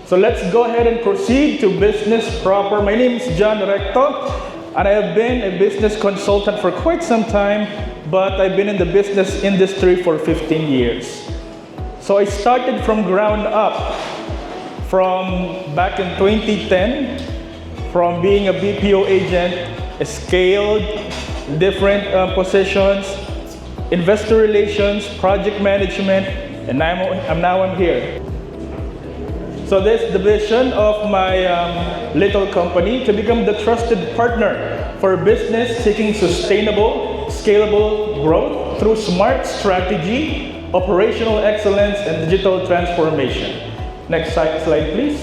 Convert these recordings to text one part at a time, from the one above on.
So let's go ahead and proceed to business proper. My name is TheJohnRecto, and I have been a business consultant for quite some time, but I've been in the business industry for 15 years. So I started from ground up, from back in 2010, from being a BPO agent, scaled different positions, investor relations, project management, and now I'm here. So this is the vision of my little company, to become the trusted partner for business seeking sustainable, scalable growth through smart strategy, operational excellence, and digital transformation. Next slide, please.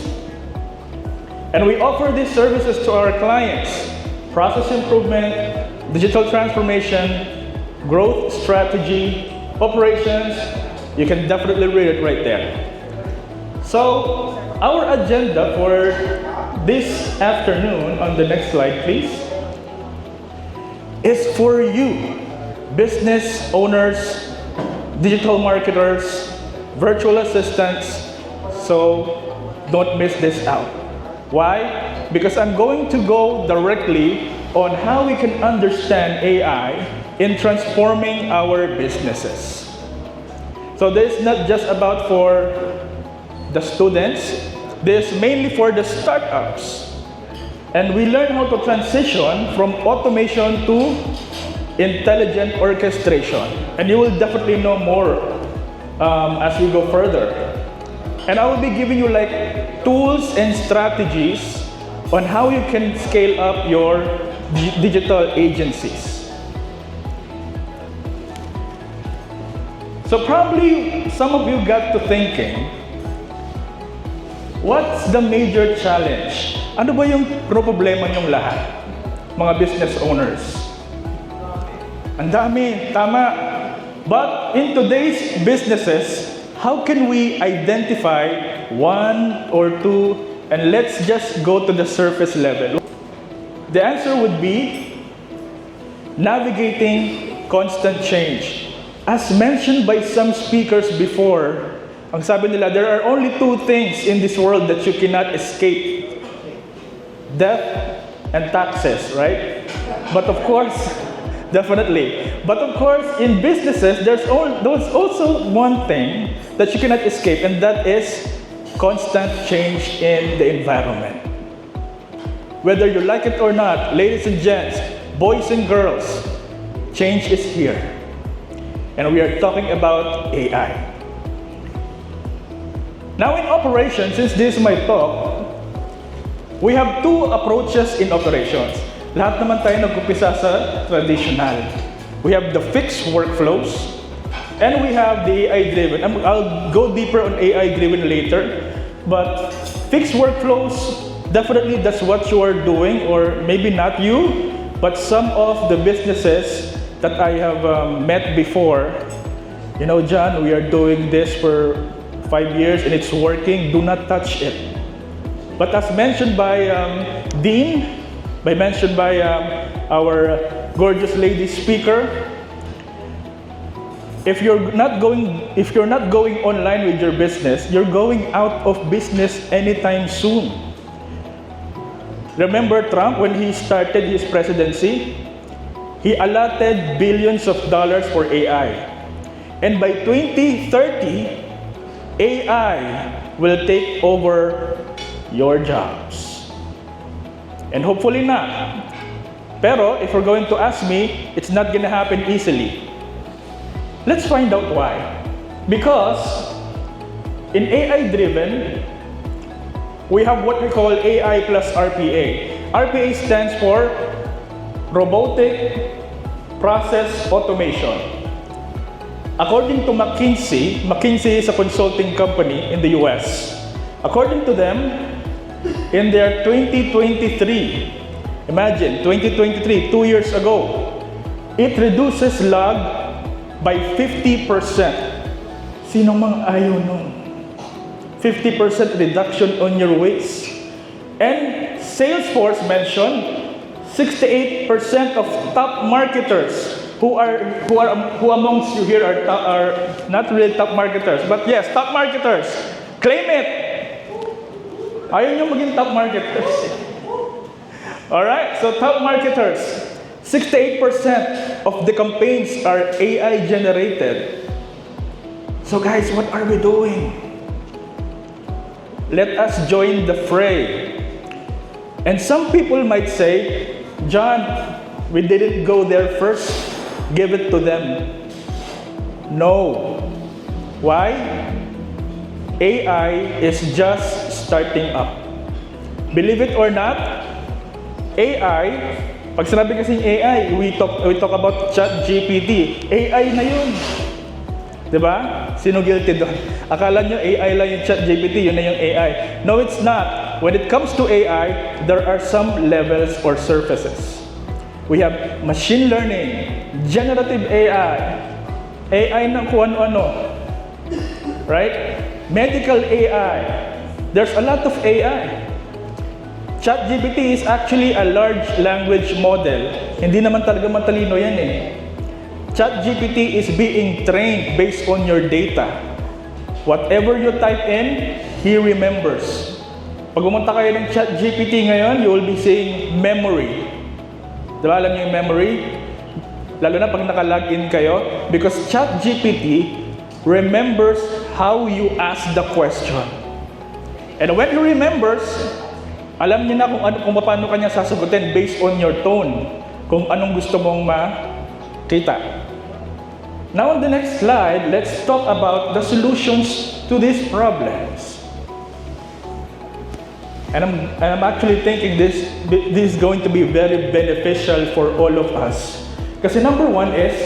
And we offer these services to our clients: process improvement, digital transformation, growth strategy, operations. You can definitely read it right there. So our agenda for this afternoon, on the next slide please, is for you, business owners, digital marketers, virtual assistants. So don't miss this out. Why? Because I'm going to go directly on how we can understand AI in transforming our businesses. So this is not just about for the students, this is mainly for the startups. And we learn how to transition from automation to intelligent orchestration. And you will definitely know more as we go further. And I will be giving you like tools and strategies on how you can scale up your digital agencies. So probably some of you got to thinking, what's the major challenge? Ano ba yung problema niyong lahat, mga business owners? Ang dami, tama. But in today's businesses, how can we identify one or two, and let's just go to the surface level? The answer would be navigating constant change. As mentioned by some speakers before, ang sabi nila, there are only two things in this world that you cannot escape: death and taxes, right? But of course, definitely. But of course, in businesses, there's also one thing that you cannot escape, and that is constant change in the environment. Whether you like it or not, ladies and gents, boys and girls, change is here. And we are talking about AI. Now in operations, since this is my talk, we have two approaches in operations. Lahat naman tayo nag-umpisa sa traditional. We have the fixed workflows, and we have the AI-driven. I'll go deeper on AI-driven later, but fixed workflows, definitely that's what you are doing, or maybe not you, but some of the businesses that I have met before. You know, John, we are doing this for 5 years and it's working, do not touch it. But as mentioned by Dean, mentioned by our gorgeous lady speaker, if you're not going online with your business, you're going out of business anytime soon. Remember Trump, when he started his presidency, he allotted billions of dollars for AI. And by 2030, AI will take over your jobs. And hopefully not. Pero if you're going to ask me, it's not gonna happen easily. Let's find out why. Because in AI-driven, we have what we call AI plus RPA. RPA stands for Robotic Process Automation. According to McKinsey is a consulting company in the US. According to them, in their 2023, imagine, 2023, 2 years ago, it reduces lag by 50%. Sino mang ayaw nun? 50% reduction on your waste. And Salesforce mentioned 68% of top marketers who amongst you here are not really top marketers, but yes, top marketers, claim it. Ayaw nyo maging top marketers. Alright, so top marketers, 68% of the campaigns are AI generated. So guys, what are we doing? Let us join the fray. And some people might say, John, we didn't go there first. Give it to them. No. Why? AI is just starting up. Believe it or not, AI, pag sinabi kasing AI, we talk about ChatGPT. AI na yun. Diba? Sino guilty doon? Akala nyo AI lang yung ChatGPT, yun na yung AI. No, it's not. When it comes to AI, there are some levels or surfaces. We have machine learning, generative AI, AI ng kung ano-ano, right? Medical AI. There's a lot of AI. ChatGPT is actually a large language model. Hindi naman talaga matalino yan eh. ChatGPT is being trained based on your data. Whatever you type in, he remembers. Pag pumunta kayo ng ChatGPT ngayon, you will be seeing memory. Diba alam niyo yung memory? Lalo na pag naka-login kayo, because ChatGPT remembers how you ask the question. And when he remembers, alam niya na kung paano kanya sasagutin based on your tone, kung anong gusto mong makita. Now on the next slide, let's talk about the solutions to these problems. And I'm actually thinking this is going to be very beneficial for all of us. Kasi number one is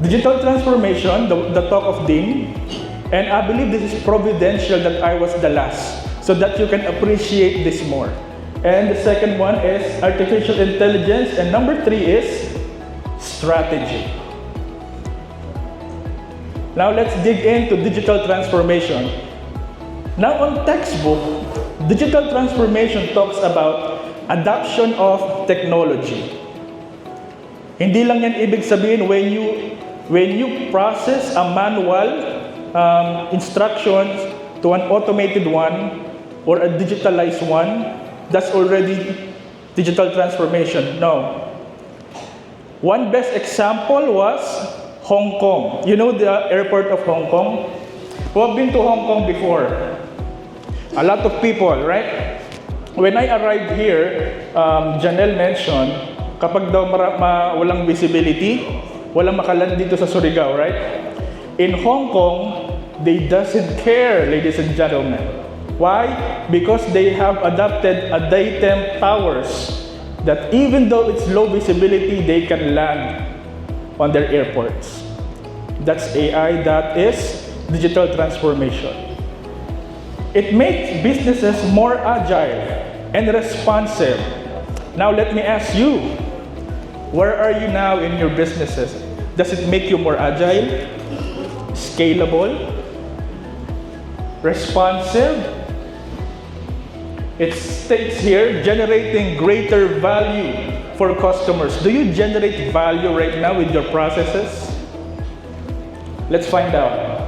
digital transformation, the talk of Dean. And I believe this is providential that I was the last, so that you can appreciate this more. And the second one is artificial intelligence. And number three is strategy. Now let's dig into digital transformation. Now on textbook, digital transformation talks about adoption of technology. Hindi lang yan ibig sabihin when you process a manual instructions to an automated one or a digitalized one, that's already digital transformation. No. One best example was Hong Kong. You know the airport of Hong Kong? Who have been to Hong Kong before? A lot of people, right? When I arrived here, Janelle mentioned, kapag daw walang visibility, walang makaland dito sa Surigao, right? In Hong Kong, they doesn't care, ladies and gentlemen. Why? Because they have adopted a daytime towers that even though it's low visibility, they can land on their airports. That's AI, that is digital transformation. It makes businesses more agile and responsive. Now let me ask you, where are you now in your businesses? Does it make you more agile, scalable, responsive? It states here, generating greater value for customers. Do you generate value right now with your processes? Let's find out.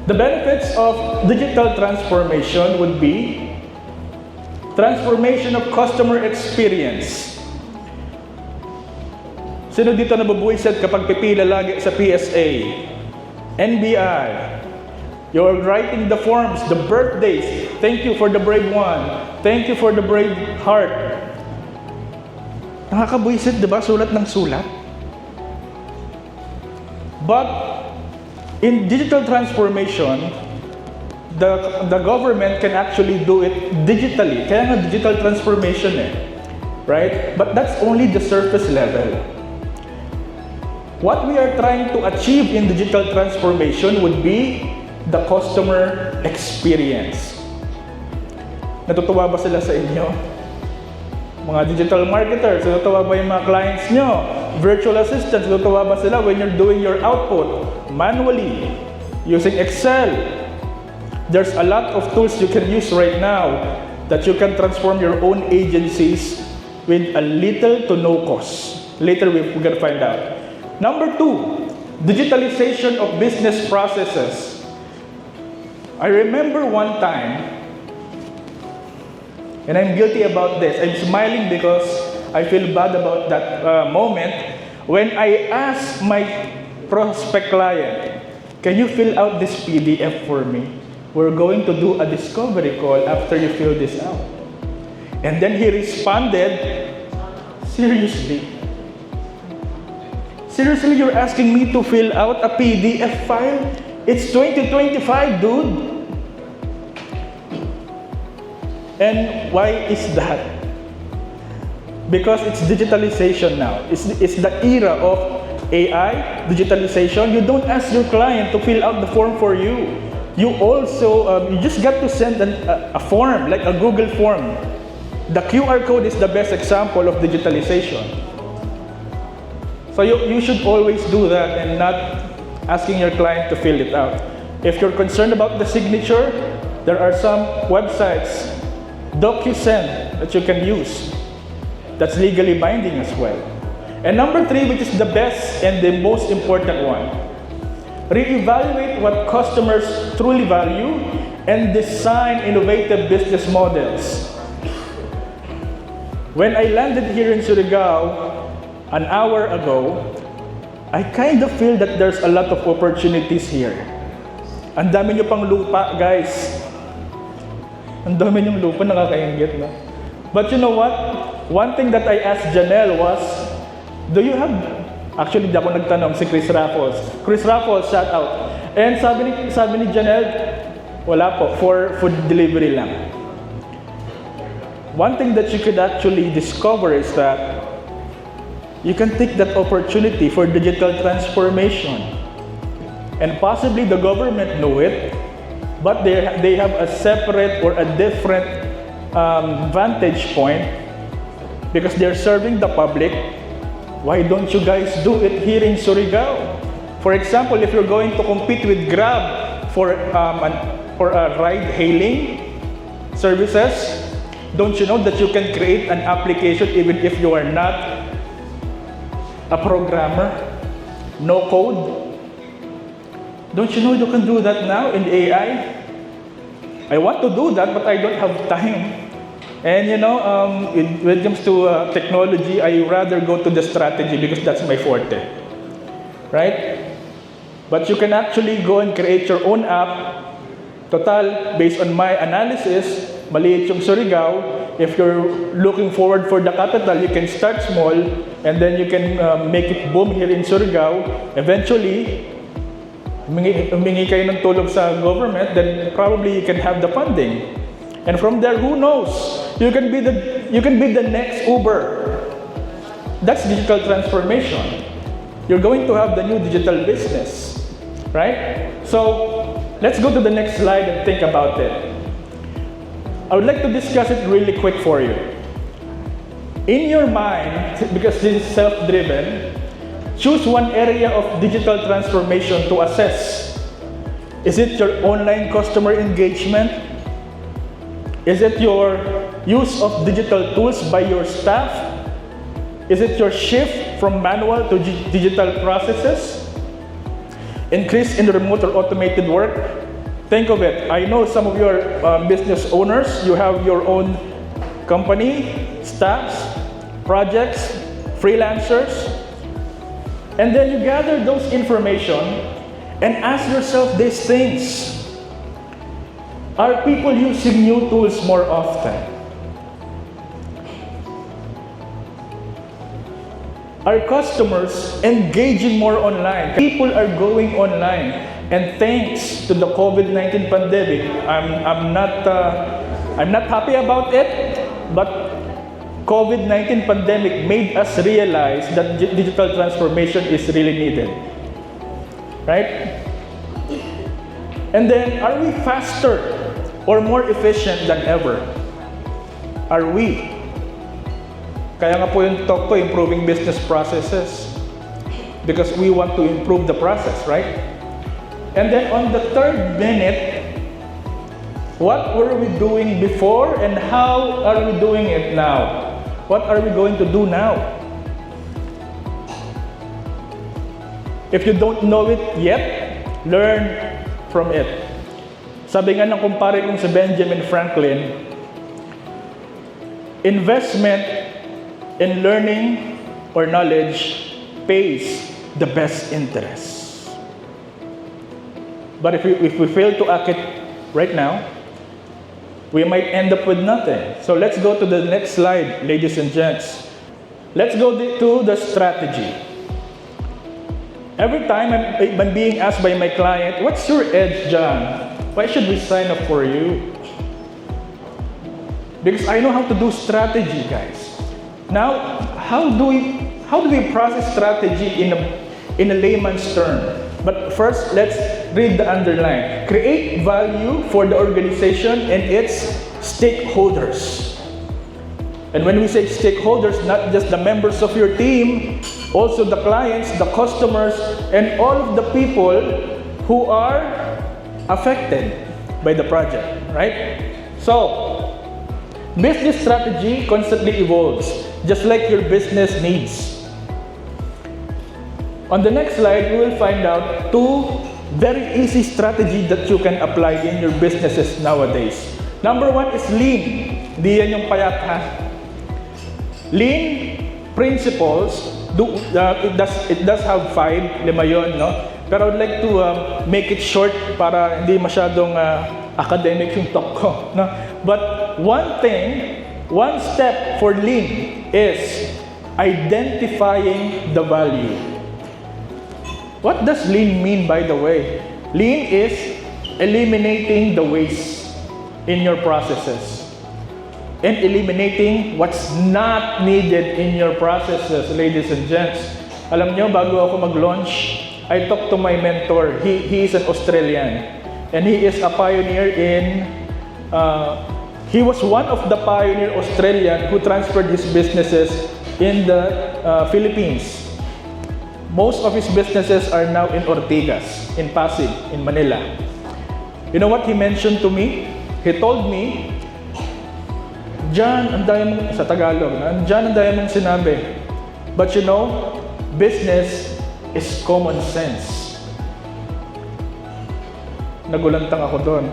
The benefits of digital transformation would be transformation of customer experience. Sino dito nabubuwisit kapag pipila lagi sa PSA? NBI. You're writing the forms, the birthdays. Thank you for the brave one. Thank you for the brave heart. Nakakabuwisit, di ba? Sulat ng sulat. But in digital transformation, the government can actually do it digitally. Kaya nga digital transformation eh. Right? But that's only the surface level. What we are trying to achieve in digital transformation would be the customer experience. Natutuwa ba sila sa inyo? Mga digital marketers, natutuwa ba yung mga clients nyo? Virtual assistants, natutuwa ba sila when you're doing your output manually, using Excel? There's a lot of tools you can use right now that you can transform your own agencies with a little to no cost. Later we're gonna find out. Number two, digitalization of business processes. I remember one time, and I'm guilty about this. I'm smiling because I feel bad about that moment when I asked my prospect client, can you fill out this PDF for me? We're going to do a discovery call after you fill this out. And then he responded, seriously? Seriously, you're asking me to fill out a PDF file? It's 2025, dude. And why is that? Because it's digitalization now. It's the era of AI, digitalization. You don't ask your client to fill out the form for you. You also, you just got to send a form, like a Google form. The QR code is the best example of digitalization. So you should always do that and not asking your client to fill it out. If you're concerned about the signature, there are some websites, DocuSend, that you can use. That's legally binding as well. And number 3, which is the best and the most important one, reevaluate what customers truly value and design innovative business models. When I landed here in Surigao an hour ago, I kind of feel that there's a lot of opportunities here. Ang dami nyo pang lupa, guys. Ang dami nyong lupa, nakakainggit, no? But you know what? One thing that I asked Janelle was, do you have... Actually, di ako nagtanong, si Chris Raffles. Chris Raffles, shout out. And sabi ni Janelle, wala po, for food delivery lang. One thing that you could actually discover is that you can take that opportunity for digital transformation. And possibly the government know it, but they have a separate or a different vantage point because they're serving the public. Why don't you guys do it here in Surigao? For example, if you're going to compete with Grab for a ride-hailing services, don't you know that you can create an application even if you are not a programmer, no code? Don't you know you can do that now in AI? I want to do that, but I don't have time. And you know, when it comes to technology, I rather go to the strategy because that's my forte, right? But you can actually go and create your own app. Total, based on my analysis, maliit yung Surigao. If you're looking forward for the capital, you can start small, and then you can make it boom here in Surigao. Eventually, humingi kayo ng tulong sa government, then probably you can have the funding. And from there, who knows? You can be the next Uber. That's digital transformation. You're going to have the new digital business, right? So let's go to the next slide and think about it. I would like to discuss it really quick for you. In your mind, because this is self-driven, choose one area of digital transformation to assess. Is it your online customer engagement? Is it your use of digital tools by your staff? Is it your shift from manual to digital processes? Increase in remote or automated work? Think of it. I know some of your business owners, you have your own company, staffs, projects, freelancers, and then you gather those information and ask yourself these things. Are people using new tools more often? Are customers engaging more online? People are going online. And thanks to the COVID-19 pandemic, I'm not happy about it, but COVID-19 pandemic made us realize that digital transformation is really needed, right? And then, are we faster or more efficient than ever? Are we? Kaya nga po yung talk ko, improving business processes, because we want to improve the process, right? And then on the 3rd minute, what were we doing before and how are we doing it now? What are we going to do now? If you don't know it yet, learn from it. Sabi nga ng kumpare kong si Benjamin Franklin, investment in learning or knowledge pays the best interest. But if we fail to act it right now, we might end up with nothing. So let's go to the next slide, ladies and gents. Let's go to the strategy. Every time I'm being asked by my client, what's your edge, John? Why should we sign up for you? Because I know how to do strategy, guys. Now, how do we process strategy in a layman's term? But first, let's read the underline. Create value for the organization and its stakeholders. And when we say stakeholders, not just the members of your team, also the clients, the customers, and all of the people who are affected by the project, right? So, business strategy constantly evolves, just like your business needs. On the next slide, we will find out 2 very easy strategies that you can apply in your businesses nowadays. Number 1 is lean. Di yan yung payat, ha? Lean principles, it does have 5, 5 yun, no? Pero I would like to make it short para hindi masyadong academic yung talk ko, no? But one step for lean is identifying the value. What does lean mean, by the way? Lean is eliminating the waste in your processes and eliminating what's not needed in your processes, ladies and gents. Alam nyo, bago ako mag-launch, I talked to my mentor. He is an Australian, and he is a pioneer in, he was one of the pioneer Australian who transferred his businesses in the Philippines. Most of his businesses are now in Ortigas, in Pasig, in Manila. You know what he mentioned to me? He told me, John, ang dami mong, sa Tagalog, John, ang dami mong sinabi. But you know, business is common sense. Nagulantang ako doon.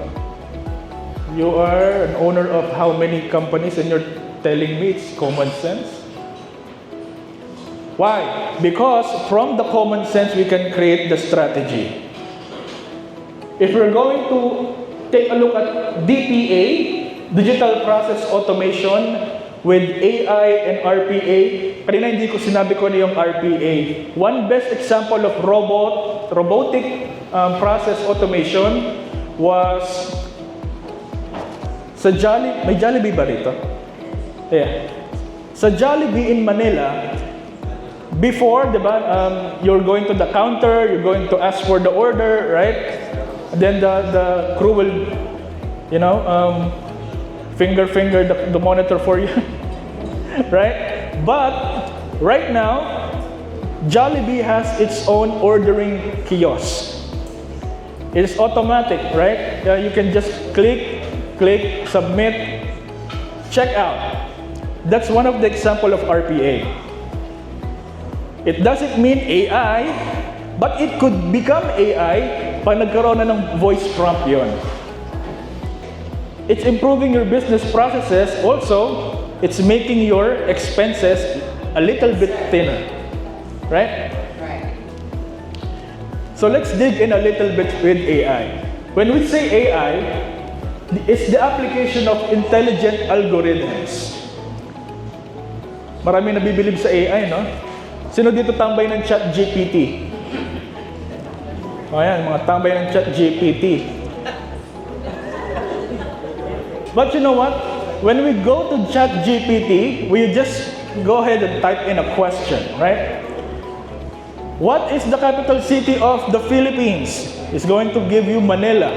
You are an owner of how many companies and you're telling me it's common sense? Why? Because from the common sense, we can create the strategy. If we're going to take a look at DPA, Digital Process Automation, with AI and RPA, kanina hindi ko sinabi ko na yung RPA. One best example of robotic process automation was sa may Jollibee ba rito? Yeah. Sa Jollibee in Manila, before, diba, you're going to the counter, you're going to ask for the order, right? Then the crew will, you know, finger the monitor for you, right? But right now, Jollibee has its own ordering kiosk. It is automatic, right? You can just click, submit, check out. That's one of the example of RPA. It doesn't mean AI, but it could become AI pag nagkaroon na ng voice prompt yon. It's improving your business processes. Also, it's making your expenses a little bit thinner, right? Right. So let's dig in a little bit with AI. When we say AI, it's the application of intelligent algorithms. Marami nabibilib sa AI, no? Sino dito tambay ng ChatGPT? O yan, mga tambay ng ChatGPT. But you know what? When we go to ChatGPT, we just go ahead and type in a question, right? What is the capital city of the Philippines? It's going to give you Manila.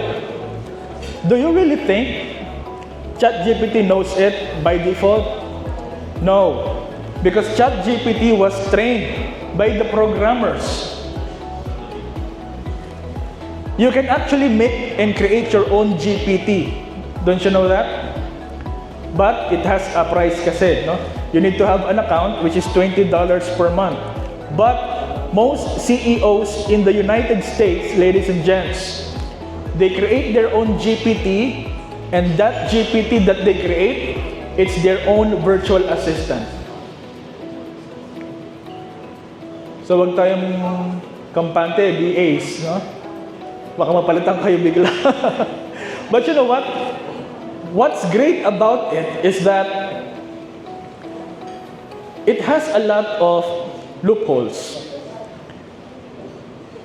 Do you really think ChatGPT knows it by default? No, because ChatGPT was trained by the programmers. You can actually make and create your own GPT. Don't you know that? But it has a price kasi, no? You need to have an account which is $20 per month. But most CEOs in the United States, ladies and gents, They create their own GPT, and that GPT that they create, it's their own virtual assistant. So wag tayong kampante, BAs, no? Baka mapalitan kayo bigla. But you know what? What's great about it is that it has a lot of loopholes.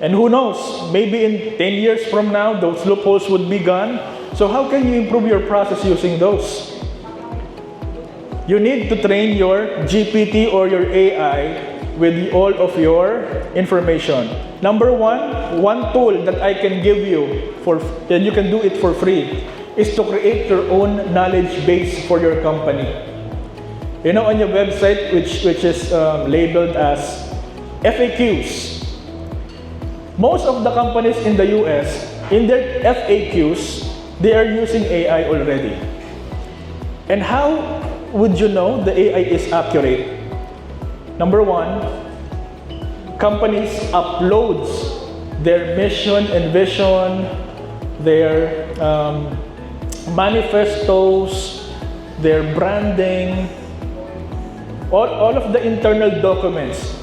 And who knows, maybe in 10 years from now, those loopholes would be gone. So how can you improve your process using those? You need to train your GPT or your AI with all of your information. Number one tool that I can give you, and you can do it for free, is to create your own knowledge base for your company. You know, on your website, which is labeled as FAQs, most of the companies in the US, in their FAQs, they are using AI already. And how would you know the AI is accurate? Number one, companies uploads their mission and vision, their manifestos, their branding, all of the internal documents.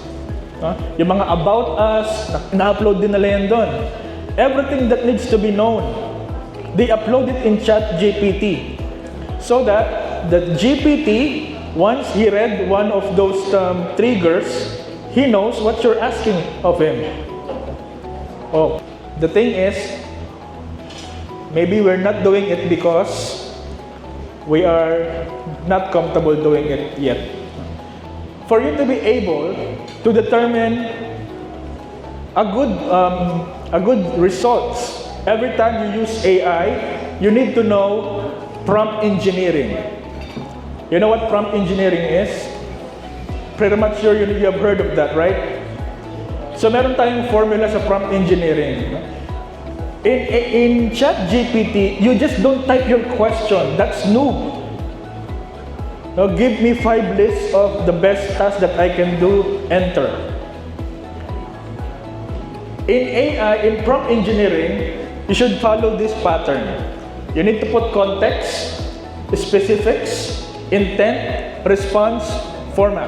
Yung mga about us, na-upload din nila yan doon. Everything that needs to be known, they upload it in ChatGPT. So that the GPT, once he read one of those triggers, he knows what you're asking of him. Oh, the thing is, maybe we're not doing it because we are not comfortable doing it yet. For you to be able to determine a good results every time you use AI, you need to know prompt engineering. You know what prompt engineering is? Pretty much sure you have heard of that, right? So meron tayong formula sa prompt engineering. In ChatGPT, you just don't type your question. That's new. Now, give me 5 lists of the best tasks that I can do, enter. In AI, in prompt engineering, you should follow this pattern. You need to put context, specifics, intent, response, format.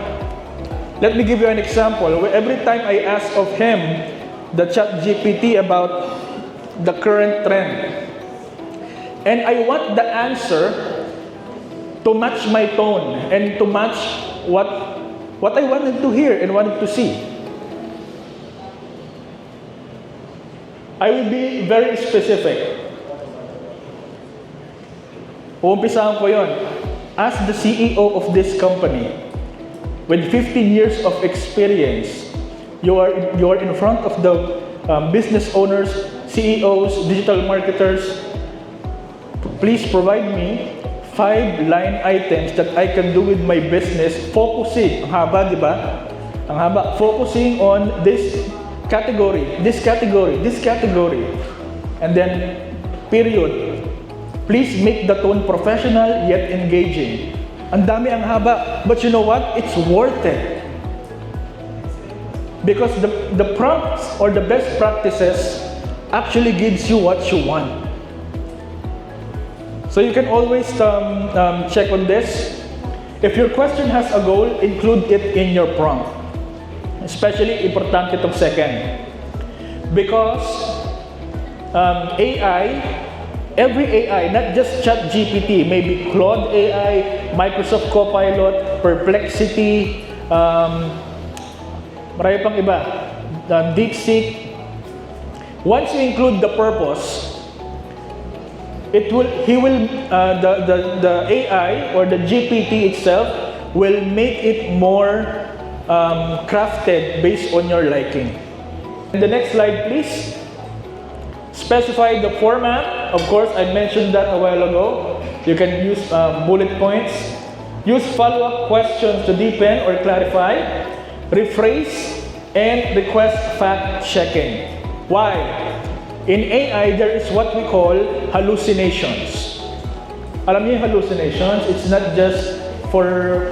Let me give you an example. Every time I ask of him, the ChatGPT, about the current trend, and I want the answer to match my tone and to match what I wanted to hear and wanted to see. I will be very specific. Uumpisahan ko yon. As the CEO of this company, with 15 years of experience, you are in front of the business owners, CEOs, digital marketers. Please provide me 5 line items that I can do with my business, focusing, ang haba, di ba? Ang haba, focusing on this category, this category, this category. And then, period. Please make the tone professional yet engaging. Ang dami, ang haba. But you know what? It's worth it. Because the prompts or the best practices actually gives you what you want. So you can always check on this. If your question has a goal, include it in your prompt. Especially importante itong second. Because AI, every AI, not just ChatGPT, maybe Claude AI, Microsoft Copilot, Perplexity, marami pang iba, DeepSeek. Once you include the purpose, the AI or the GPT itself will make it more crafted based on your liking. And the next slide, please. Specify the format. Of course, I mentioned that a while ago. You can use bullet points. Use follow-up questions to deepen or clarify. Rephrase and request fact-checking. Why? In AI, there is what we call hallucinations. Alam niyo yung hallucinations? It's not just for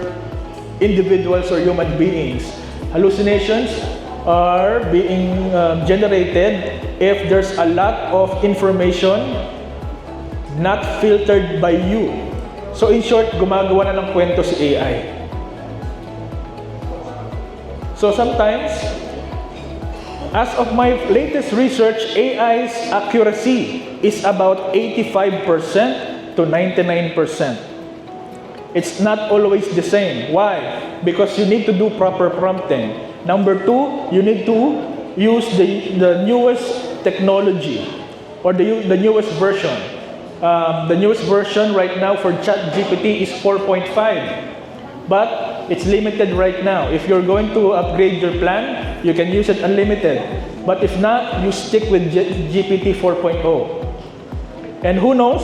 individuals or human beings. Hallucinations, are being generated if there's a lot of information not filtered by you. So in short, gumagawa na ng kwento si AI. So sometimes, as of my latest research, AI's accuracy is about 85% to 99%. It's not always the same. Why? Because you need to do proper prompting. Number two, you need to use the newest technology or the newest version. The newest version right now for ChatGPT is 4.5. But it's limited right now. If you're going to upgrade your plan, you can use it unlimited. But if not, you stick with GPT 4.0. And who knows,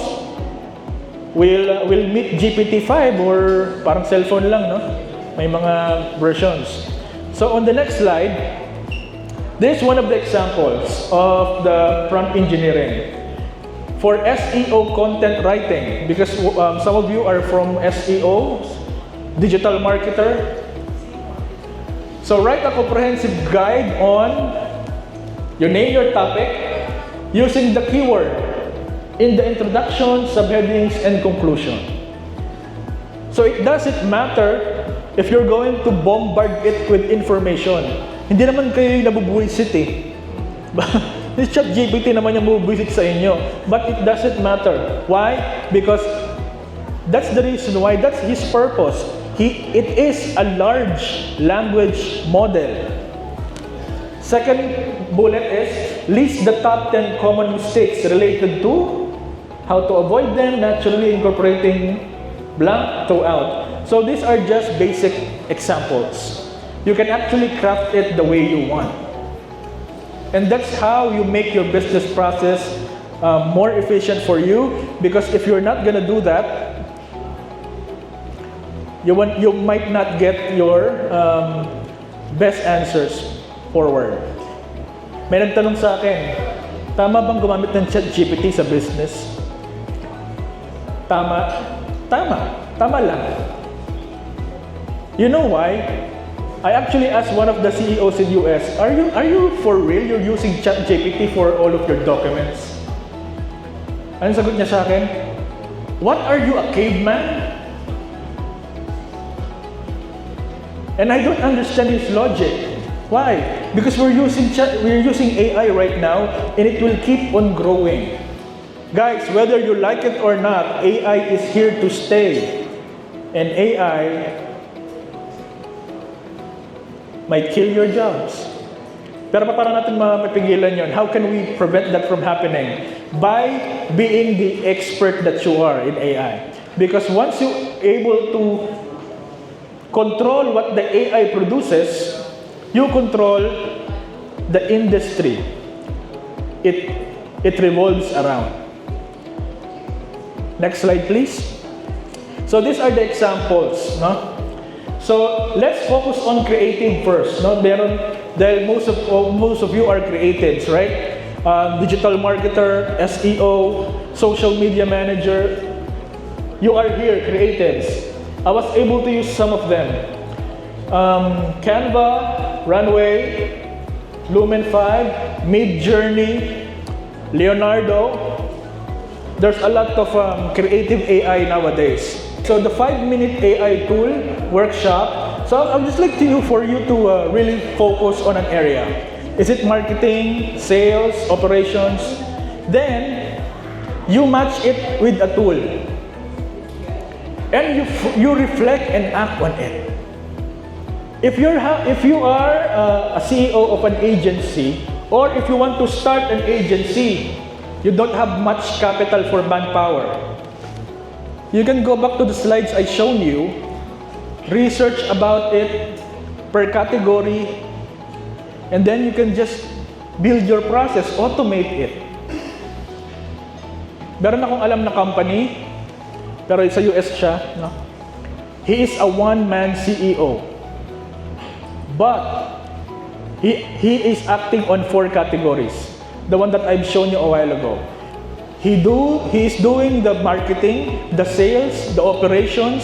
we'll meet GPT 5 or parang cellphone lang, no? May mga versions. So on the next slide, this is one of the examples of the prompt engineering. For SEO content writing, because some of you are from SEO, digital marketer. So write a comprehensive guide on, you name your topic, using the keyword in the introduction, subheadings, and conclusion. So it doesn't matter if you're going to bombard it with information. Hindi naman kayo yung nabubuisit eh. This ChatGPT naman yung mabubuisit sa inyo. But it doesn't matter. Why? Because that's the reason why, that's his purpose. It is a large language model. Second bullet is, list the top 10 common mistakes related to how to avoid them, naturally incorporating blank throughout. So these are just basic examples. You can actually craft it the way you want. And that's how you make your business process more efficient for you, because if you're not gonna do that, you might not get your best answers forward. May nagtanong sa akin, tama bang gumamit ng ChatGPT sa business? Tama lang. You know why? I actually asked one of the CEOs in US, are you for real? You're using ChatGPT for all of your documents? Anong sagot niya sa akin? What are you, a caveman? And I don't understand his logic. Why? Because we're using AI right now, and it will keep on growing. Guys, whether you like it or not, AI is here to stay. And AI might kill your jobs. Pero paano natin mapipigilan yon? How can we prevent that from happening? By being the expert that you are in AI. Because once you're able to control what the AI produces, you control the industry. It revolves around. Next slide, please. So these are the examples, no? So let's focus on creating first, no? Dahil most of you are creatives, right? Digital marketer, SEO, social media manager. You are here, creatives. I was able to use some of them. Canva, Runway, Lumen 5, Midjourney, Leonardo. There's a lot of creative AI nowadays. So the 5-minute AI tool workshop. So I would just like for you to really focus on an area. Is it marketing, sales, operations? Then you match it with a tool. And you reflect and act on it. If you are a CEO of an agency, or if you want to start an agency, you don't have much capital for manpower, you can go back to the slides I shown you, research about it per category, and then you can just build your process, automate it. Meron akong alam na company, pero sa US siya, no? He is a one-man CEO. But he is acting on 4 categories. The one that I've shown you a while ago. He is doing the marketing, the sales, the operations,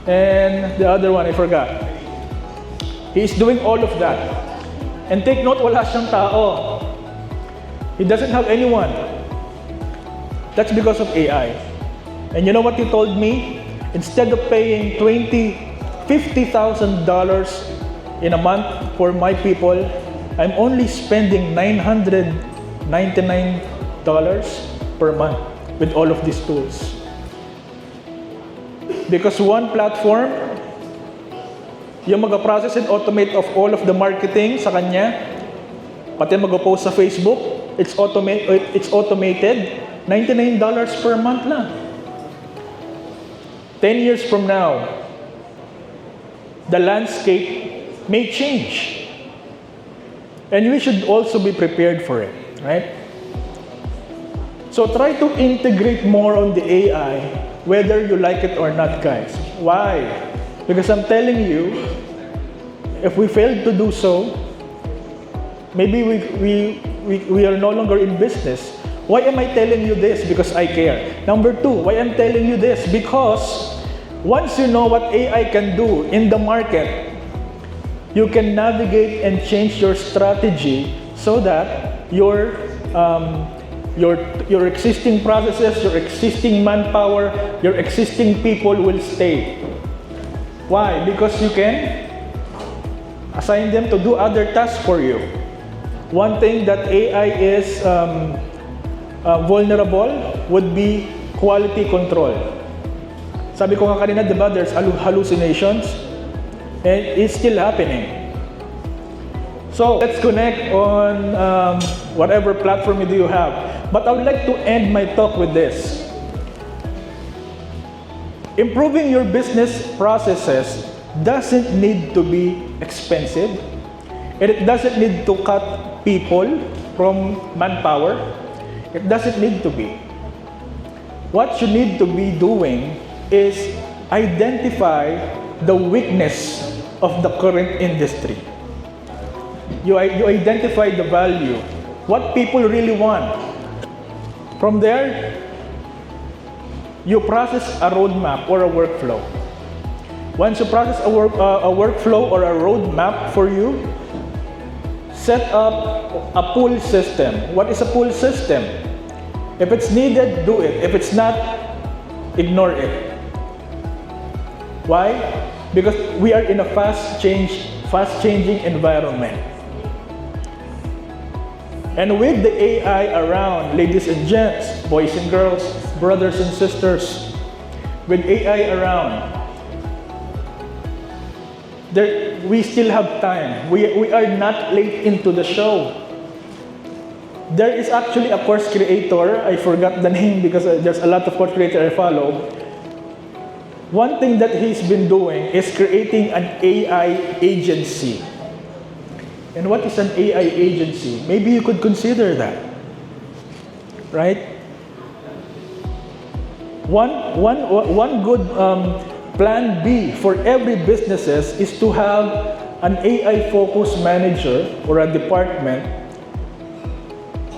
and the other one I forgot. He is doing all of that. And take note, wala siyang tao. He doesn't have anyone. That's because of AI. And you know what he told me? Instead of paying $50,000 in a month for my people, I'm only spending $999 per month with all of these tools. Because one platform, yung mag-process and automate of all of the marketing sa kanya, pati mag-post sa Facebook, it's automated, $99 per month lang. 10 years from now, the landscape may change. And we should also be prepared for it, right? So try to integrate more on the AI, whether you like it or not, guys. Why? Because I'm telling you, if we fail to do so, maybe we are no longer in business. Why am I telling you this? Because I care. Number two, why I'm telling you this? Because once you know what AI can do in the market, you can navigate and change your strategy so that your existing processes, your existing manpower, your existing people will stay. Why? Because you can assign them to do other tasks for you. One thing that AI is vulnerable would be quality control. Sabi ko nga kanina, diba, there's hallucinations, and it's still happening. So let's connect on whatever platform you have. But I would like to end my talk with this. Improving your business processes doesn't need to be expensive, and it doesn't need to cut people from manpower. It doesn't need to be. What you need to be doing is identify the weakness of the current industry. You identify the value, what people really want. From there, you process a roadmap or a workflow. Once you process a workflow or a roadmap for you, set up a pull system. What is a pull system? If it's needed, do it. If it's not, ignore it. Why? Because we are in a fast-changing environment. And with the AI around, ladies and gents, boys and girls, brothers and sisters, with AI around, we still have time. We are not late into the show. There is actually a course creator, I forgot the name because there's a lot of course creators I follow. One thing that he's been doing is creating an AI agency. And what is an AI agency? Maybe you could consider that, right? One good plan B for every businesses is to have an AI-focused manager or a department.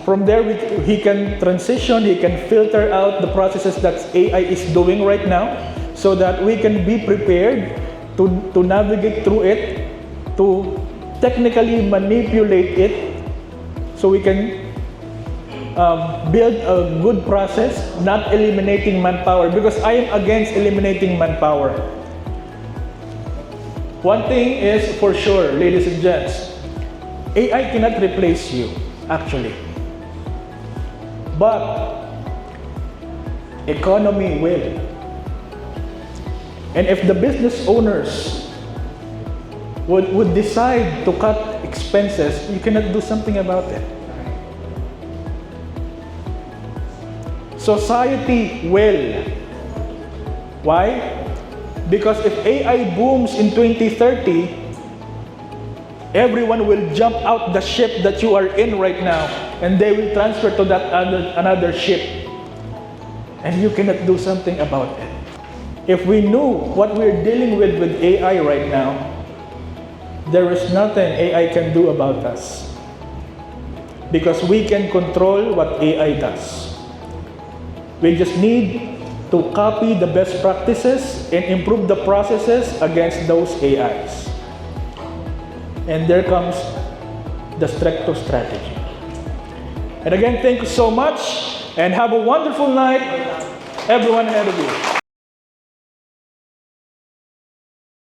From there, he can transition, he can filter out the processes that AI is doing right now so that we can be prepared to navigate through it, to technically manipulate it so we can build a good process, not eliminating manpower, because I am against eliminating manpower. One thing is for sure, ladies and gents, AI cannot replace you, actually. But economy will. And if the business owners would decide to cut expenses, you cannot do something about it. Society will. Why? Because if AI booms in 2030, everyone will jump out the ship that you are in right now, and they will transfer to that another ship. And you cannot do something about it. If we knew what we're dealing with AI right now, there is nothing AI can do about us. Because we can control what AI does. We just need to copy the best practices and improve the processes against those AIs. And there comes the STRECTO strategy. And again, thank you so much, and have a wonderful night, everyone ahead of you.